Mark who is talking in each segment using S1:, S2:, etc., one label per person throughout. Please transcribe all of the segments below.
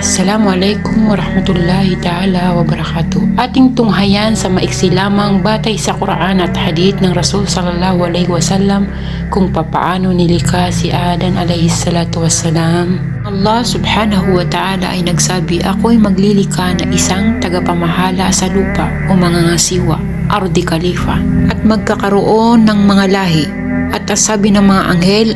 S1: Assalamualaikum warahmatullahi ta'ala wabarakatuh. Ating tunghayan sa maiksi lamang batay sa Quran at hadith ng Rasul sallallahu alaihi wasallam kung papaano nilikha si Adan alaihi salatu wassalam. Allah subhanahu wa ta'ala ay nagsabi, ako'y maglilikha na isang tagapamahala sa lupa o mga ngasiwa, ardi khalifa, at magkakaroon ng mga lahi. At sabi ng mga anghel,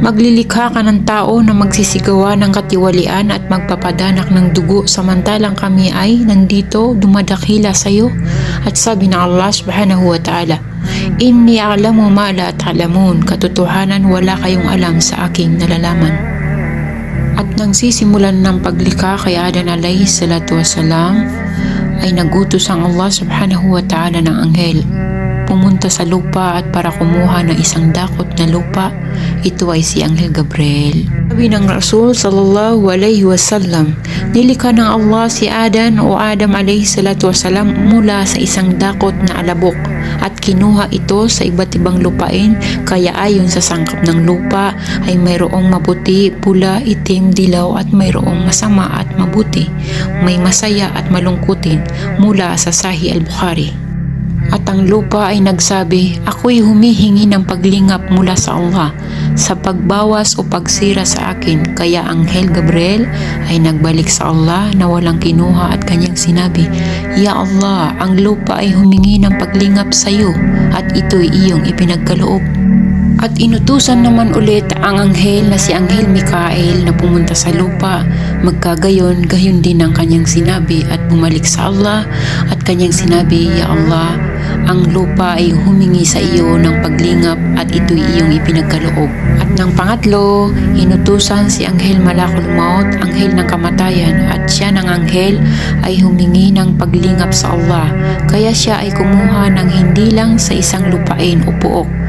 S1: maglilikha ka ng tao na magsisigawa ng katiwalian at magpapadanak ng dugo samantalang kami ay nandito dumadakila sa iyo. At sabi ng Allah subhanahu wa ta'ala, inni a'lamu ma la ta'lamun, katotohanan wala kayong alam sa aking nalalaman. At nang sisimulan ng paglikha kay Adan alayhi salatu wassalam, ay nagutos ang Allah subhanahu wa ta'ala ng anghel pumunta sa lupa at para kumuha ng isang dakot na lupa. Ito ay si Anghel Gabriel. Sabi ng Rasul sallallahu alaihi wasallam, nilikha ng Allah si Adan o Adam alaihi salatu wasalam mula sa isang dakot na alabok at kinuha ito sa iba't ibang lupain, kaya ayon sa sangkap ng lupa ay mayroong maputi, pula, itim, dilaw at mayroong masama at mabuti, may masaya at malungkutin, mula sa Sahih al-Bukhari. At ang lupa ay nagsabi, ako'y humihingi ng paglingap mula sa Allah sa pagbawas o pagsira sa akin. Kaya Anghel Gabriel ay nagbalik sa Allah na walang kinuha at kanyang sinabi, Ya Allah, ang lupa ay humingi ng paglingap sa iyo at ito'y iyong ipinagkaloob. At inutusan naman ulit ang anghel na si Anghel Mikael na pumunta sa lupa. Magkagayon, gayon din ang kanyang sinabi at bumalik sa Allah at kanyang sinabi, Ya Allah, ang lupa ay humingi sa iyo ng paglingap at ito'y iyong ipinagkaloob. At ng pangatlo, inutusan si Anghel Malakul Maut, anghel ng kamatayan, at siya ng anghel ay humingi ng paglingap sa Allah. Kaya siya ay kumuha ng hindi lang sa isang lupain o puok.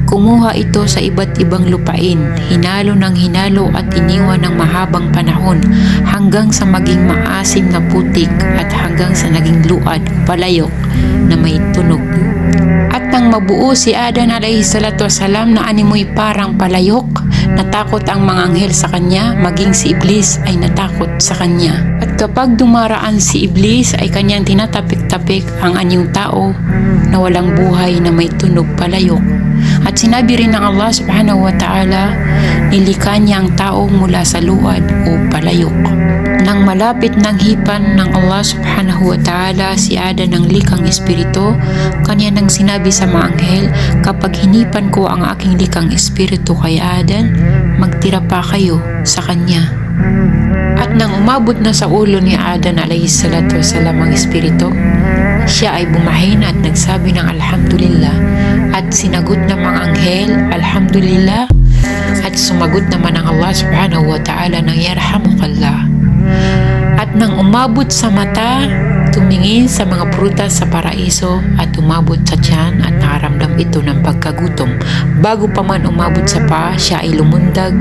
S1: Kumuha ito sa iba't ibang lupain, hinalo ng hinalo at iniwan ng mahabang panahon hanggang sa maging maasim na putik at hanggang sa naging luad, palayok na may tunog. At nang mabuo si Adan alayhi salatu wasalam na animoy parang palayok, natakot ang mga anghel sa kanya, maging si Iblis ay natakot sa kanya. At kapag dumaraan si Iblis ay kanyang tinatapik-tapik ang anyong tao na walang buhay na may tunog palayok. At sinabi rin ng Allah subhanahu wa ta'ala, nilikha niya ang tao mula sa luad o palayok. Nang malapit ng hipan ng Allah subhanahu wa ta'ala si Adan ng likhang espiritu, kanya nang sinabi sa mga anghel, kapag hinipan ko ang aking likhang espiritu kay Adan, magtira pa kayo sa kanya. At nang umabot na sa ulo ni Adan alayhi salatu wasalam ang espiritu, siya ay bumahin at nagsabi ng Alhamdulillah. At sinagot ng mga anghel, Alhamdulillah. At sumagot naman ang Allah subhanahu wa ta'ala ng Yarhamukallah. At nang umabot sa mata, tumingin sa mga prutas sa paraiso at umabot sa tiyan at nakaramdam ito ng pagkagutom. Bago pa man umabot sa paa, siya ay lumundag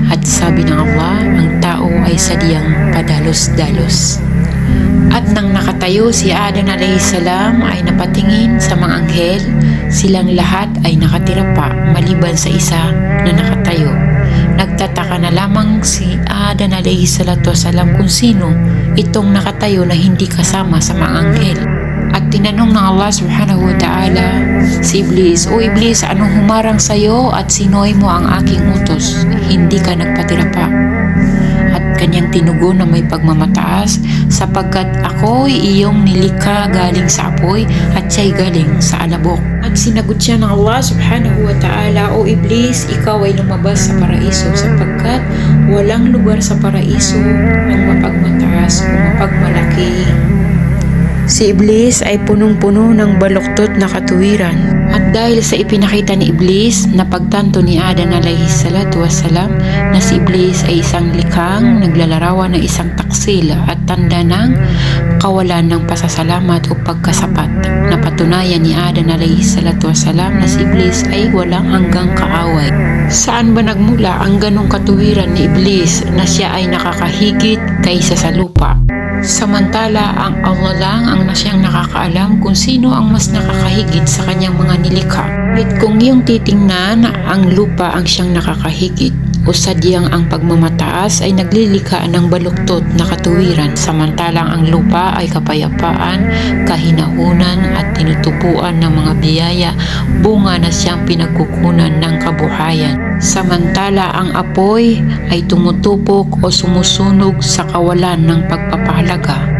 S1: at sabi ng Allah, ang tao ay sadyang padalos-dalos. At nang nakatayo si Adan alayhi salam ay napatingin sa mga anghel, silang lahat ay nakatira pa maliban sa isa na nakatayo. Nagtataka na lamang si Adan alayhi salatu wasalam kung sino itong nakatayo na hindi kasama sa mga anghel. At tinanong ng Allah subhanahu wa ta'ala si Iblis, O Iblis, anong humarang sa iyo at sinoy mo ang aking utos? Hindi ka nagpatira pa. At kanyang tinugon na may pagmamataas, sapagkat ako'y iyong nilikha galing sa apoy at siya'y galing sa alabok. At sinagot siya ng Allah subhanahu wa ta'ala, O Iblis, ikaw ay lumabas sa paraiso sapagkat walang lugar sa paraiso ang mapagmataas o mapagmalaki. Si Iblis ay punong-puno ng baluktot na katuwiran. At dahil sa ipinakita ni Iblis na pagtanto ni Adan alayhi salatu wassalam na si Iblis ay isang likhang naglalarawan ng isang taksil at tanda ng kawalan ng pasasalamat o pagkasapat, na patunayan ni Adan alayhi salatu wassalam na si Iblis ay walang hanggang kaaway. Saan ba nagmula ang ganong katuwiran ni Iblis na siya ay nakakahigit kaysa sa lupa? Samantala ang Allah lang ang siyang nakakaalam kung sino ang mas nakakahigit sa kanyang mga nilikha. At kung iyong titingnan, ang lupa ang siyang nakakahigit o sadyang ang pagmamataas ay naglilikha ng baluktot na katuwiran, samantalang ang lupa ay kapayapaan, kahinahunan at tinutubuan ng mga biyaya, bunga na siyang pinagkukunan ng kabuhayan. Samantala ang apoy ay tumutupok o sumusunog sa kawalan ng pagpapahalaga.